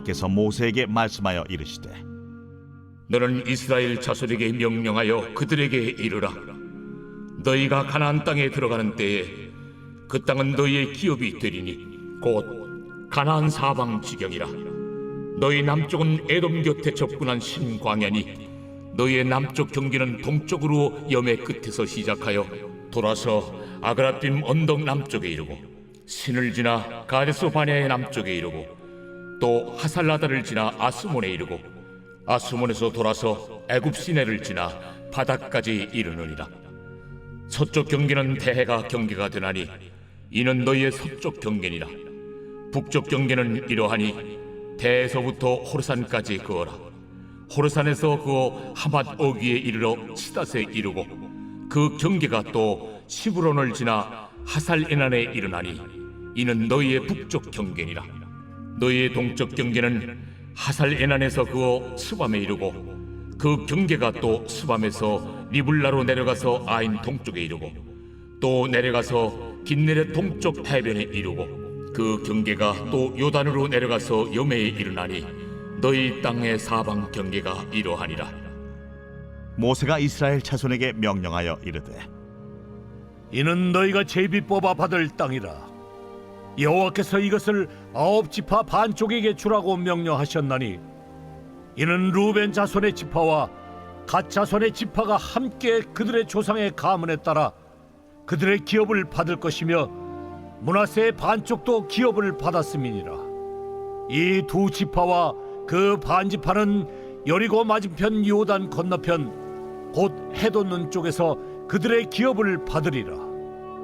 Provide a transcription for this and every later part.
여호와께서 모세에게 말씀하여 이르시되 너는 이스라엘 자손에게 명령하여 그들에게 이르라. 너희가 가나안 땅에 들어가는 때에 그 땅은 너희의 기업이 되리니 곧 가나안 사방 지경이라. 너희 남쪽은 에돔 곁에 접근한 신광야니 너희의 남쪽 경계는 동쪽으로 염해 끝에서 시작하여 돌아서 아그라빔 언덕 남쪽에 이르고 신을 지나 가데스 바네아의 남쪽에 이르고 또 하살라다를 지나 아스몬에 이르고 아스몬에서 돌아서 애굽 시내를 지나 바닥까지 이르느니라. 서쪽 경계는 대해가 경계가 되나니 이는 너희의 서쪽 경계니라. 북쪽 경계는 이러하니 대에서부터 호르산까지 그어라. 호르산에서 그어 하맛 어귀에 이르러 시닷에 이르고 그 경계가 또 시브론을 지나 하살에난에 이르나니 이는 너희의 북쪽 경계니라. 너희의 동쪽 경계는 하살에난에서 그어 스밤에 이르고 그 경계가 또 스밤에서 리블라로 내려가서 아인 동쪽에 이르고 또 내려가서 긴네렛 동쪽 해변에 이르고 그 경계가 또 요단으로 내려가서 염해에 이르나니 너희 땅의 사방 경계가 이러하니라. 모세가 이스라엘 자손에게 명령하여 이르되 이는 너희가 제비 뽑아 받을 땅이라. 여호와께서 이것을 9지파 반쪽에게 주라고 명령하셨나니 이는 루벤 자손의 지파와 갓 자손의 지파가 함께 그들의 조상의 가문에 따라 그들의 기업을 받을 것이며 므낫세의 반쪽도 기업을 받았음이니라. 이 두 지파와 그 반지파는 여리고 맞은편 요단 건너편 곧 해돋는 쪽에서 그들의 기업을 받으리라.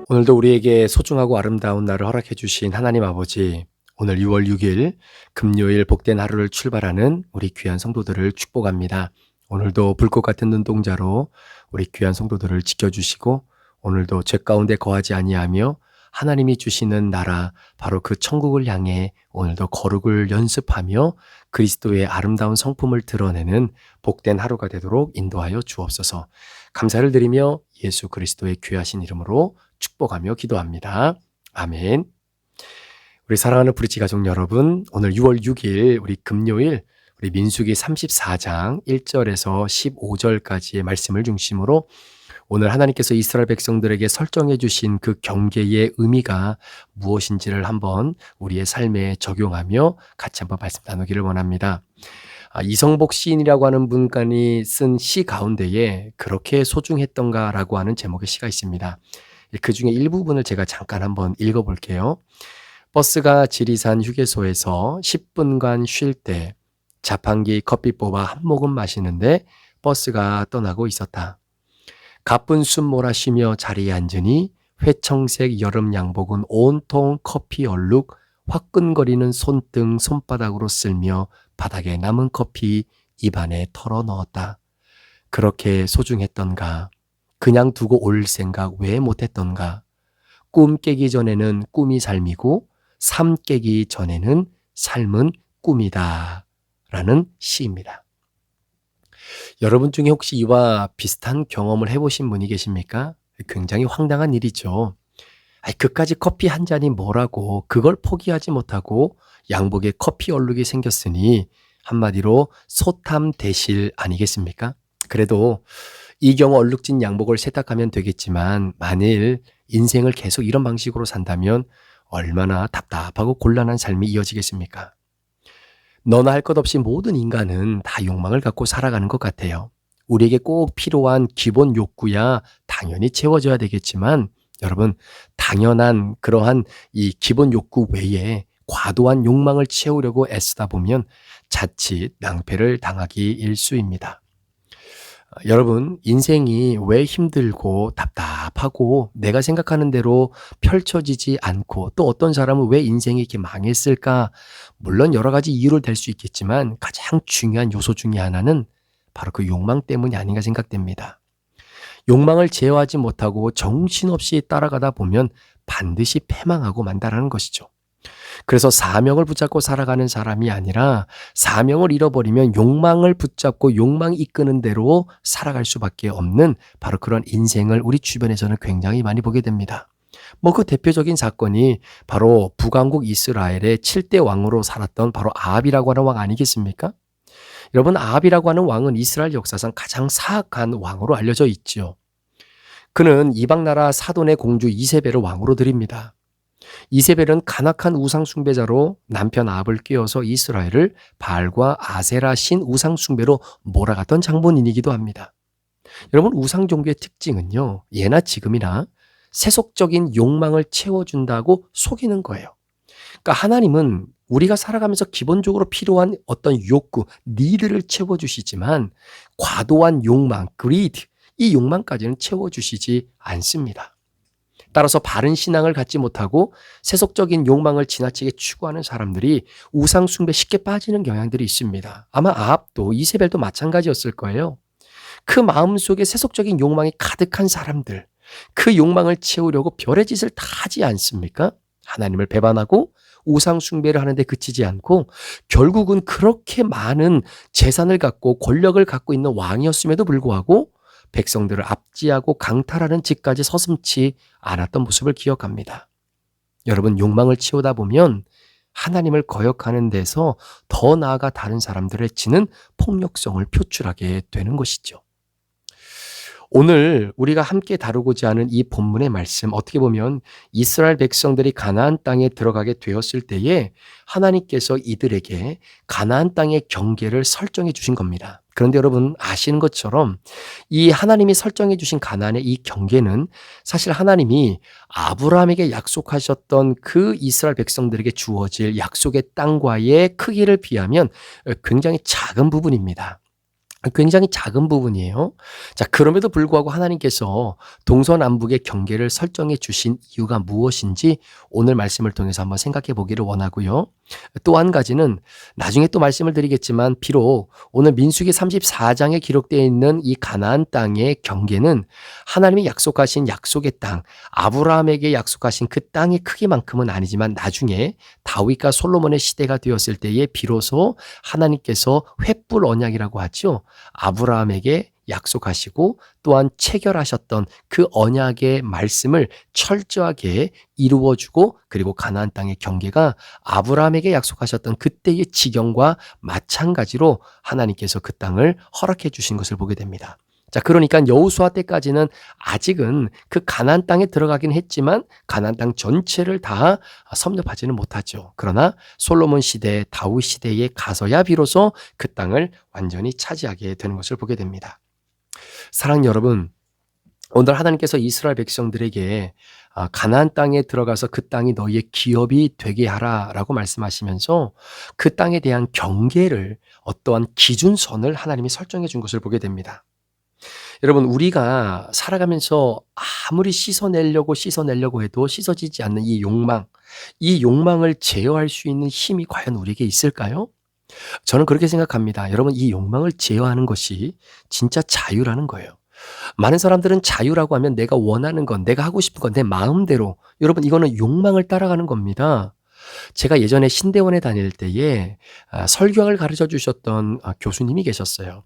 오늘도 우리에게 소중하고 아름다운 날을 허락해 주신 하나님 아버지, 오늘 6월 6일 금요일 복된 하루를 출발하는 우리 귀한 성도들을 축복합니다. 오늘도 불꽃 같은 눈동자로 우리 귀한 성도들을 지켜주시고 오늘도 죄 가운데 거하지 아니하며 하나님이 주시는 나라 바로 그 천국을 향해 오늘도 거룩을 연습하며 그리스도의 아름다운 성품을 드러내는 복된 하루가 되도록 인도하여 주옵소서. 감사를 드리며 예수 그리스도의 귀하신 이름으로 축복하며 기도합니다. 아멘. 우리 사랑하는 브릿지 가족 여러분, 오늘 6월 6일 우리 금요일 우리 민수기 34장 1절에서 15절까지의 말씀을 중심으로 오늘 하나님께서 이스라엘 백성들에게 설정해 주신 그 경계의 의미가 무엇인지를 한번 우리의 삶에 적용하며 같이 한번 말씀 나누기를 원합니다. 이성복 시인이라고 하는 분간이 쓴 시 가운데에 그렇게 소중했던가라고 하는 제목의 시가 있습니다. 그 중에 일부분을 제가 잠깐 한번 읽어볼게요. 버스가 지리산 휴게소에서 10분간 쉴 때 자판기 커피 뽑아 한 모금 마시는데 버스가 떠나고 있었다. 가쁜 숨 몰아쉬며 자리에 앉으니 회청색 여름 양복은 온통 커피 얼룩 화끈거리는 손등 손바닥으로 쓸며 바닥에 남은 커피 입안에 털어 넣었다. 그렇게 소중했던가? 그냥 두고 올 생각 왜 못했던가? 꿈 깨기 전에는 꿈이 삶이고 삶 깨기 전에는 삶은 꿈이다 라는 시입니다. 여러분 중에 혹시 이와 비슷한 경험을 해보신 분이 계십니까? 굉장히 황당한 일이죠. 그까지 커피 한 잔이 뭐라고 그걸 포기하지 못하고 양복에 커피 얼룩이 생겼으니 한마디로 소탐 대실 아니겠습니까? 그래도 이 경우 얼룩진 양복을 세탁하면 되겠지만 만일 인생을 계속 이런 방식으로 산다면 얼마나 답답하고 곤란한 삶이 이어지겠습니까? 너나 할 것 없이 모든 인간은 다 욕망을 갖고 살아가는 것 같아요. 우리에게 꼭 필요한 기본 욕구야 당연히 채워져야 되겠지만 여러분 당연한 그러한 이 기본 욕구 외에 과도한 욕망을 채우려고 애쓰다 보면 자칫 낭패를 당하기 일쑤입니다. 여러분 인생이 왜 힘들고 답답하고 내가 생각하는 대로 펼쳐지지 않고 또 어떤 사람은 왜 인생이 이렇게 망했을까? 물론 여러 가지 이유를 댈 수 있겠지만 가장 중요한 요소 중에 하나는 바로 그 욕망 때문이 아닌가 생각됩니다. 욕망을 제어하지 못하고 정신없이 따라가다 보면 반드시 패망하고 만다라는 것이죠. 그래서 사명을 붙잡고 살아가는 사람이 아니라 사명을 잃어버리면 욕망을 붙잡고 욕망이 이끄는 대로 살아갈 수밖에 없는 바로 그런 인생을 우리 주변에서는 굉장히 많이 보게 됩니다. 그 대표적인 사건이 바로 북왕국 이스라엘의 7대 왕으로 살았던 바로 아합이라고 하는 왕 아니겠습니까? 여러분, 아합이라고 하는 왕은 이스라엘 역사상 가장 사악한 왕으로 알려져 있죠. 그는 이방 나라 사돈의 공주 이세벨을 왕으로 들입니다. 이세벨은 간악한 우상 숭배자로 남편 아합을 끼워서 이스라엘을 바알과 아세라 신 우상 숭배로 몰아갔던 장본인이기도 합니다. 여러분, 우상 종교의 특징은요, 예나 지금이나 세속적인 욕망을 채워준다고 속이는 거예요. 그러니까 하나님은 우리가 살아가면서 기본적으로 필요한 어떤 욕구, 니드를 채워주시지만 과도한 욕망, greed, 이 욕망까지는 채워주시지 않습니다. 따라서 바른 신앙을 갖지 못하고 세속적인 욕망을 지나치게 추구하는 사람들이 우상 숭배에 쉽게 빠지는 경향들이 있습니다. 아마 아합도 이세벨도 마찬가지였을 거예요. 그 마음속에 세속적인 욕망이 가득한 사람들, 그 욕망을 채우려고 별의 짓을 다 하지 않습니까? 하나님을 배반하고 우상 숭배를 하는데 그치지 않고 결국은 그렇게 많은 재산을 갖고 권력을 갖고 있는 왕이었음에도 불구하고 백성들을 압제하고 강탈하는 짓까지 서슴지 않았던 모습을 기억합니다. 여러분, 욕망을 채우다 보면 하나님을 거역하는 데서 더 나아가 다른 사람들의 지는 폭력성을 표출하게 되는 것이죠. 오늘 우리가 함께 다루고자 하는 이 본문의 말씀, 어떻게 보면 이스라엘 백성들이 가나안 땅에 들어가게 되었을 때에 하나님께서 이들에게 가나안 땅의 경계를 설정해 주신 겁니다. 그런데 여러분 아시는 것처럼 이 하나님이 설정해 주신 가나안의 이 경계는 사실 하나님이 아브라함에게 약속하셨던 그 이스라엘 백성들에게 주어질 약속의 땅과의 크기를 비하면 굉장히 작은 부분입니다. 굉장히 작은 부분이에요. 자, 그럼에도 불구하고 하나님께서 동서남북의 경계를 설정해 주신 이유가 무엇인지 오늘 말씀을 통해서 한번 생각해 보기를 원하고요. 또 한 가지는 나중에 또 말씀을 드리겠지만 비록 오늘 민수기 34장에 기록되어 있는 이 가나안 땅의 경계는 하나님이 약속하신 약속의 땅, 아브라함에게 약속하신 그 땅의 크기만큼은 아니지만 나중에 다윗과 솔로몬의 시대가 되었을 때에 비로소 하나님께서 횃불 언약이라고 하죠. 아브라함에게 약속하시고 또한 체결하셨던 그 언약의 말씀을 철저하게 이루어주고 그리고 가나안 땅의 경계가 아브라함에게 약속하셨던 그때의 지경과 마찬가지로 하나님께서 그 땅을 허락해 주신 것을 보게 됩니다. 자, 그러니까 여호수아 때까지는 아직은 그 가나안 땅에 들어가긴 했지만 가나안 땅 전체를 다 섭렵하지는 못하죠. 그러나 솔로몬 시대, 다윗 시대에 가서야 비로소 그 땅을 완전히 차지하게 되는 것을 보게 됩니다. 사랑하는 여러분, 오늘 하나님께서 이스라엘 백성들에게 가나안 땅에 들어가서 그 땅이 너희의 기업이 되게 하라라고 말씀하시면서 그 땅에 대한 경계를 어떠한 기준선을 하나님이 설정해 준 것을 보게 됩니다. 여러분, 우리가 살아가면서 아무리 씻어내려고 해도 씻어지지 않는 이 욕망을 제어할 수 있는 힘이 과연 우리에게 있을까요? 저는 그렇게 생각합니다. 여러분, 이 욕망을 제어하는 것이 진짜 자유라는 거예요. 많은 사람들은 자유라고 하면 내가 원하는 건, 내가 하고 싶은 건 내 마음대로. 여러분, 이거는 욕망을 따라가는 겁니다. 제가 예전에 신대원에 다닐 때에 설교학을 가르쳐 주셨던 교수님이 계셨어요.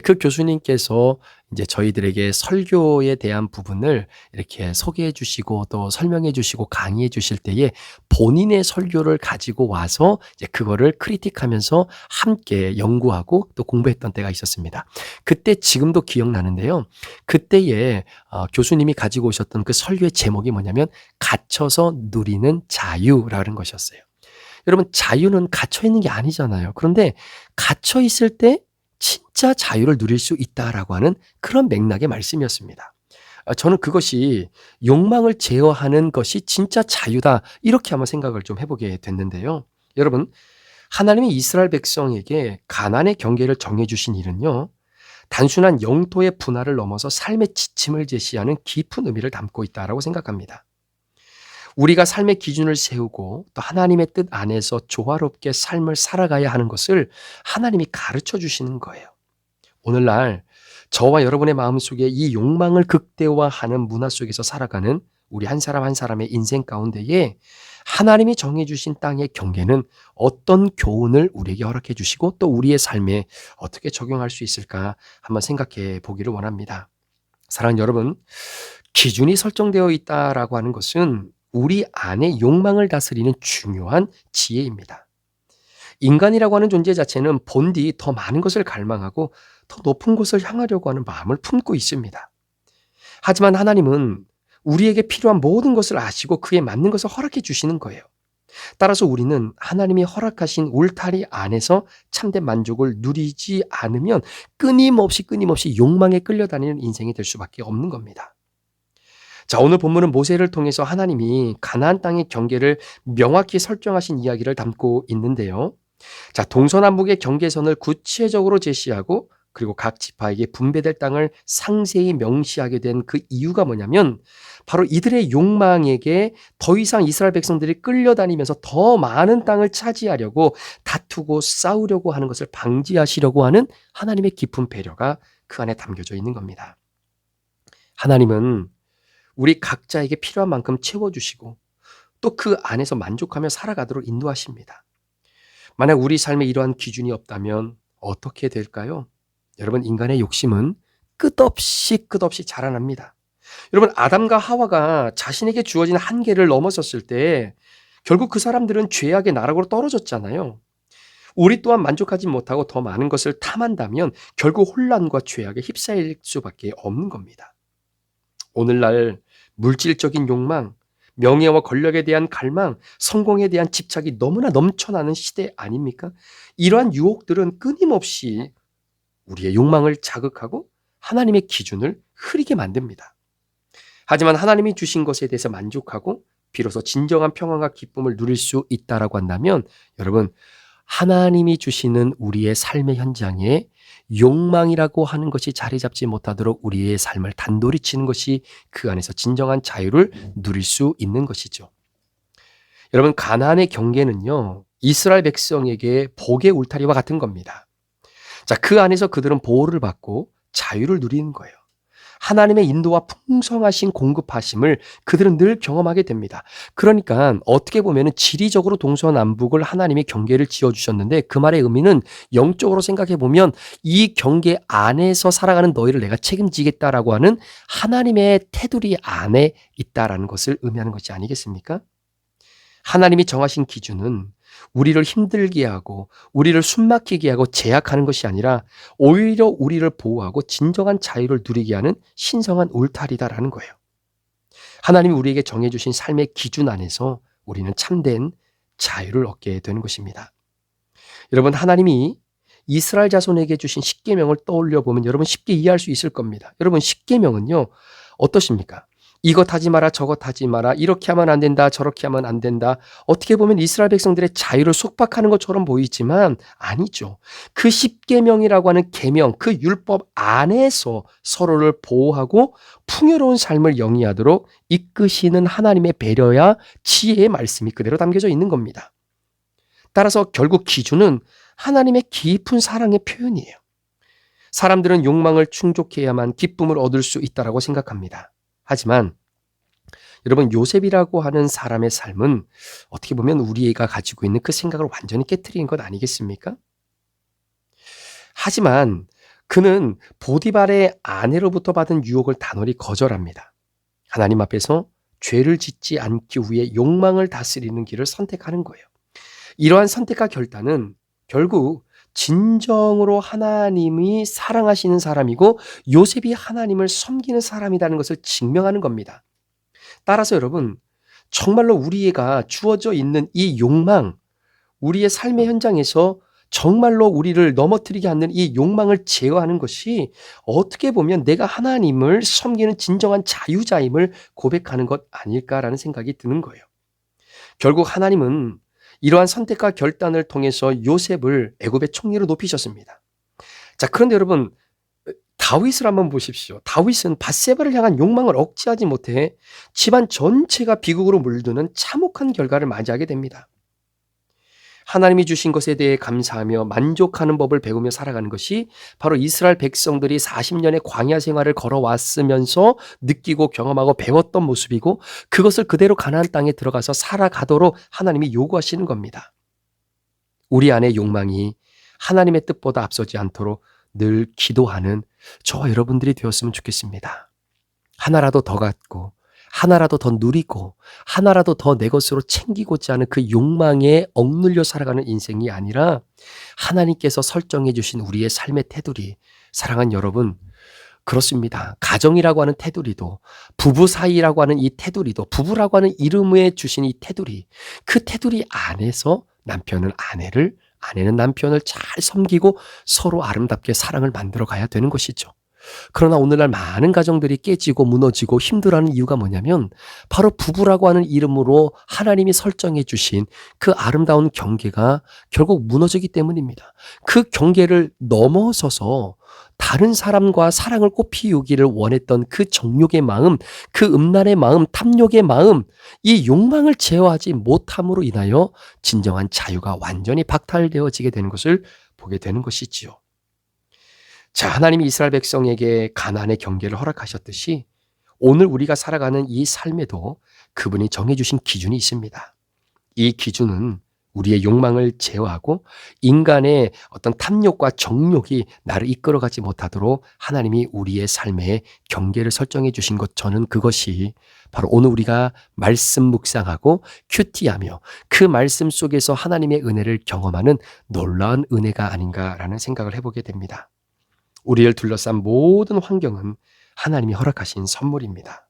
그 교수님께서 이제 저희들에게 설교에 대한 부분을 이렇게 소개해 주시고 또 설명해 주시고 강의해 주실 때에 본인의 설교를 가지고 와서 이제 그거를 크리틱하면서 함께 연구하고 또 공부했던 때가 있었습니다. 그때 지금도 기억나는데요. 그때에 교수님이 가지고 오셨던 그 설교의 제목이 뭐냐면 갇혀서 누리는 자유라는 것이었어요. 여러분, 자유는 갇혀 있는 게 아니잖아요. 그런데 갇혀 있을 때 진짜 자유를 누릴 수 있다라고 하는 그런 맥락의 말씀이었습니다. 저는 그것이 욕망을 제어하는 것이 진짜 자유다, 이렇게 한번 생각을 좀 해보게 됐는데요. 여러분, 하나님이 이스라엘 백성에게 가나안의 경계를 정해주신 일은요, 단순한 영토의 분할을 넘어서 삶의 지침을 제시하는 깊은 의미를 담고 있다라고 생각합니다. 우리가 삶의 기준을 세우고 또 하나님의 뜻 안에서 조화롭게 삶을 살아가야 하는 것을 하나님이 가르쳐 주시는 거예요. 오늘날 저와 여러분의 마음속에 이 욕망을 극대화하는 문화 속에서 살아가는 우리 한 사람 한 사람의 인생 가운데에 하나님이 정해주신 땅의 경계는 어떤 교훈을 우리에게 허락해 주시고 또 우리의 삶에 어떻게 적용할 수 있을까 한번 생각해 보기를 원합니다. 사랑하는 여러분, 기준이 설정되어 있다라고 하는 것은 우리 안의 욕망을 다스리는 중요한 지혜입니다. 인간이라고 하는 존재 자체는 본디 더 많은 것을 갈망하고 더 높은 곳을 향하려고 하는 마음을 품고 있습니다. 하지만 하나님은 우리에게 필요한 모든 것을 아시고 그에 맞는 것을 허락해 주시는 거예요. 따라서 우리는 하나님이 허락하신 울타리 안에서 참된 만족을 누리지 않으면 끊임없이 욕망에 끌려다니는 인생이 될 수밖에 없는 겁니다. 자, 오늘 본문은 모세를 통해서 하나님이 가나안 땅의 경계를 명확히 설정하신 이야기를 담고 있는데요. 자, 동서남북의 경계선을 구체적으로 제시하고 그리고 각 지파에게 분배될 땅을 상세히 명시하게 된 그 이유가 뭐냐면 바로 이들의 욕망에게 더 이상 이스라엘 백성들이 끌려다니면서 더 많은 땅을 차지하려고 다투고 싸우려고 하는 것을 방지하시려고 하는 하나님의 깊은 배려가 그 안에 담겨져 있는 겁니다. 하나님은 우리 각자에게 필요한 만큼 채워주시고 또 그 안에서 만족하며 살아가도록 인도하십니다. 만약 우리 삶에 이러한 기준이 없다면 어떻게 될까요? 여러분, 인간의 욕심은 끝없이 자라납니다. 여러분, 아담과 하와가 자신에게 주어진 한계를 넘어섰을 때 결국 그 사람들은 죄악의 나락으로 떨어졌잖아요. 우리 또한 만족하지 못하고 더 많은 것을 탐한다면 결국 혼란과 죄악에 휩싸일 수밖에 없는 겁니다. 오늘날 물질적인 욕망, 명예와 권력에 대한 갈망, 성공에 대한 집착이 너무나 넘쳐나는 시대 아닙니까? 이러한 유혹들은 끊임없이 우리의 욕망을 자극하고 하나님의 기준을 흐리게 만듭니다. 하지만 하나님이 주신 것에 대해서 만족하고 비로소 진정한 평안과 기쁨을 누릴 수 있다라고 한다면 여러분, 하나님이 주시는 우리의 삶의 현장에 욕망이라고 하는 것이 자리 잡지 못하도록 우리의 삶을 단돌이 치는 것이 그 안에서 진정한 자유를 누릴 수 있는 것이죠. 여러분, 가나안의 경계는요, 이스라엘 백성에게 복의 울타리와 같은 겁니다. 자, 그 안에서 그들은 보호를 받고 자유를 누리는 거예요. 하나님의 인도와 풍성하신 공급하심을 그들은 늘 경험하게 됩니다. 그러니까 어떻게 보면 지리적으로 동서남북을 하나님이 경계를 지어주셨는데 그 말의 의미는 영적으로 생각해 보면 이 경계 안에서 살아가는 너희를 내가 책임지겠다라고 하는 하나님의 테두리 안에 있다라는 것을 의미하는 것이 아니겠습니까? 하나님이 정하신 기준은 우리를 힘들게 하고 우리를 숨막히게 하고 제약하는 것이 아니라 오히려 우리를 보호하고 진정한 자유를 누리게 하는 신성한 울타리다라는 거예요. 하나님이 우리에게 정해주신 삶의 기준 안에서 우리는 참된 자유를 얻게 되는 것입니다. 여러분, 하나님이 이스라엘 자손에게 주신 십계명을 떠올려 보면 여러분 쉽게 이해할 수 있을 겁니다. 여러분, 십계명은요 어떠십니까? 이것 하지 마라, 저것 하지 마라, 이렇게 하면 안 된다, 저렇게 하면 안 된다. 어떻게 보면 이스라엘 백성들의 자유를 속박하는 것처럼 보이지만 아니죠. 그 십계명이라고 하는 계명, 그 율법 안에서 서로를 보호하고 풍요로운 삶을 영위하도록 이끄시는 하나님의 배려야 지혜의 말씀이 그대로 담겨져 있는 겁니다. 따라서 결국 기준은 하나님의 깊은 사랑의 표현이에요. 사람들은 욕망을 충족해야만 기쁨을 얻을 수 있다고 생각합니다. 하지만 여러분, 요셉이라고 하는 사람의 삶은 어떻게 보면 우리가 가지고 있는 그 생각을 완전히 깨트리는 것 아니겠습니까? 하지만 그는 보디발의 아내로부터 받은 유혹을 단호히 거절합니다. 하나님 앞에서 죄를 짓지 않기 위해 욕망을 다스리는 길을 선택하는 거예요. 이러한 선택과 결단은 결국 진정으로 하나님이 사랑하시는 사람이고 요셉이 하나님을 섬기는 사람이라는 것을 증명하는 겁니다. 따라서 여러분, 정말로 우리가 주어져 있는 이 욕망, 우리의 삶의 현장에서 정말로 우리를 넘어뜨리게 하는 이 욕망을 제어하는 것이 어떻게 보면 내가 하나님을 섬기는 진정한 자유자임을 고백하는 것 아닐까라는 생각이 드는 거예요. 결국 하나님은 이러한 선택과 결단을 통해서 요셉을 애굽의 총리로 높이셨습니다. 자, 그런데 여러분, 다윗을 한번 보십시오. 다윗은 밧세바를 향한 욕망을 억제하지 못해 집안 전체가 비극으로 물드는 참혹한 결과를 맞이하게 됩니다. 하나님이 주신 것에 대해 감사하며 만족하는 법을 배우며 살아가는 것이 바로 이스라엘 백성들이 40년의 광야 생활을 걸어왔으면서 느끼고 경험하고 배웠던 모습이고 그것을 그대로 가나안 땅에 들어가서 살아가도록 하나님이 요구하시는 겁니다. 우리 안의 욕망이 하나님의 뜻보다 앞서지 않도록 늘 기도하는 저와 여러분들이 되었으면 좋겠습니다. 하나라도 더 갖고 하나라도 더 누리고 하나라도 더 내 것으로 챙기고자 하는 그 욕망에 억눌려 살아가는 인생이 아니라 하나님께서 설정해 주신 우리의 삶의 테두리, 사랑하는 여러분, 그렇습니다. 가정이라고 하는 테두리도, 부부 사이라고 하는 이 테두리도, 부부라고 하는 이름에 주신 이 테두리, 그 테두리 안에서 남편은 아내를, 아내는 남편을 잘 섬기고 서로 아름답게 사랑을 만들어 가야 되는 것이죠. 그러나 오늘날 많은 가정들이 깨지고 무너지고 힘들어하는 이유가 뭐냐면 바로 부부라고 하는 이름으로 하나님이 설정해 주신 그 아름다운 경계가 결국 무너지기 때문입니다. 그 경계를 넘어서서 다른 사람과 사랑을 꽃피우기를 원했던 그 정욕의 마음, 그 음란의 마음, 탐욕의 마음, 이 욕망을 제어하지 못함으로 인하여 진정한 자유가 완전히 박탈되어지게 되는 것을 보게 되는 것이지요. 자, 하나님이 이스라엘 백성에게 가나안의 경계를 허락하셨듯이 오늘 우리가 살아가는 이 삶에도 그분이 정해주신 기준이 있습니다. 이 기준은 우리의 욕망을 제어하고 인간의 어떤 탐욕과 정욕이 나를 이끌어가지 못하도록 하나님이 우리의 삶에 경계를 설정해 주신 것, 저는 그것이 바로 오늘 우리가 말씀 묵상하고 큐티하며 그 말씀 속에서 하나님의 은혜를 경험하는 놀라운 은혜가 아닌가라는 생각을 해보게 됩니다. 우리를 둘러싼 모든 환경은 하나님이 허락하신 선물입니다.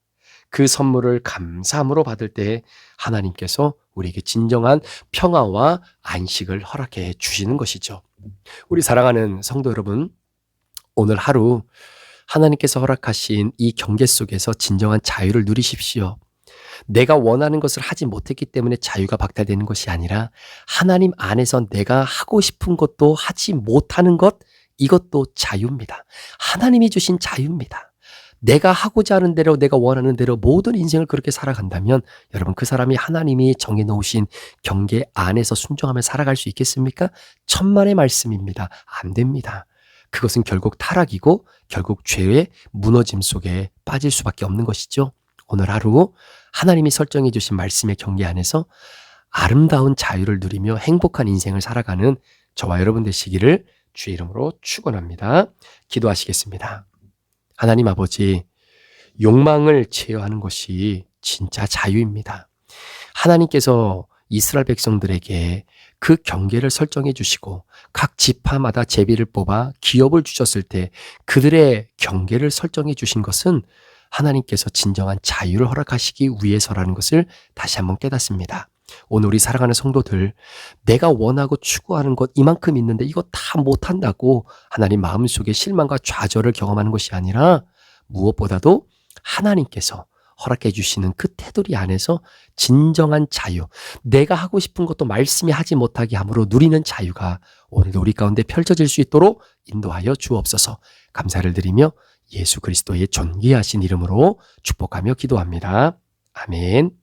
그 선물을 감사함으로 받을 때 하나님께서 우리에게 진정한 평화와 안식을 허락해 주시는 것이죠. 우리 사랑하는 성도 여러분, 오늘 하루 하나님께서 허락하신 이 경계 속에서 진정한 자유를 누리십시오. 내가 원하는 것을 하지 못했기 때문에 자유가 박탈되는 것이 아니라 하나님 안에서 내가 하고 싶은 것도 하지 못하는 것, 이것도 자유입니다. 하나님이 주신 자유입니다. 내가 하고자 하는 대로, 내가 원하는 대로 모든 인생을 그렇게 살아간다면 여러분, 그 사람이 하나님이 정해놓으신 경계 안에서 순종하며 살아갈 수 있겠습니까? 천만의 말씀입니다. 안 됩니다. 그것은 결국 타락이고 결국 죄의 무너짐 속에 빠질 수밖에 없는 것이죠. 오늘 하루 하나님이 설정해 주신 말씀의 경계 안에서 아름다운 자유를 누리며 행복한 인생을 살아가는 저와 여러분 되시기를 주의 이름으로 축원합니다. 기도하시겠습니다. 하나님 아버지, 욕망을 제어하는 것이 진짜 자유입니다. 하나님께서 이스라엘 백성들에게 그 경계를 설정해 주시고 각 지파마다 제비를 뽑아 기업을 주셨을 때 그들의 경계를 설정해 주신 것은 하나님께서 진정한 자유를 허락하시기 위해서라는 것을 다시 한번 깨닫습니다. 오늘 우리 사랑하는 성도들, 내가 원하고 추구하는 것 이만큼 있는데 이거 다 못한다고 하나님 마음속에 실망과 좌절을 경험하는 것이 아니라 무엇보다도 하나님께서 허락해 주시는 그 테두리 안에서 진정한 자유, 내가 하고 싶은 것도 말씀이 하지 못하게 함으로 누리는 자유가 오늘도 우리 가운데 펼쳐질 수 있도록 인도하여 주옵소서. 감사를 드리며 예수 그리스도의 존귀하신 이름으로 축복하며 기도합니다. 아멘.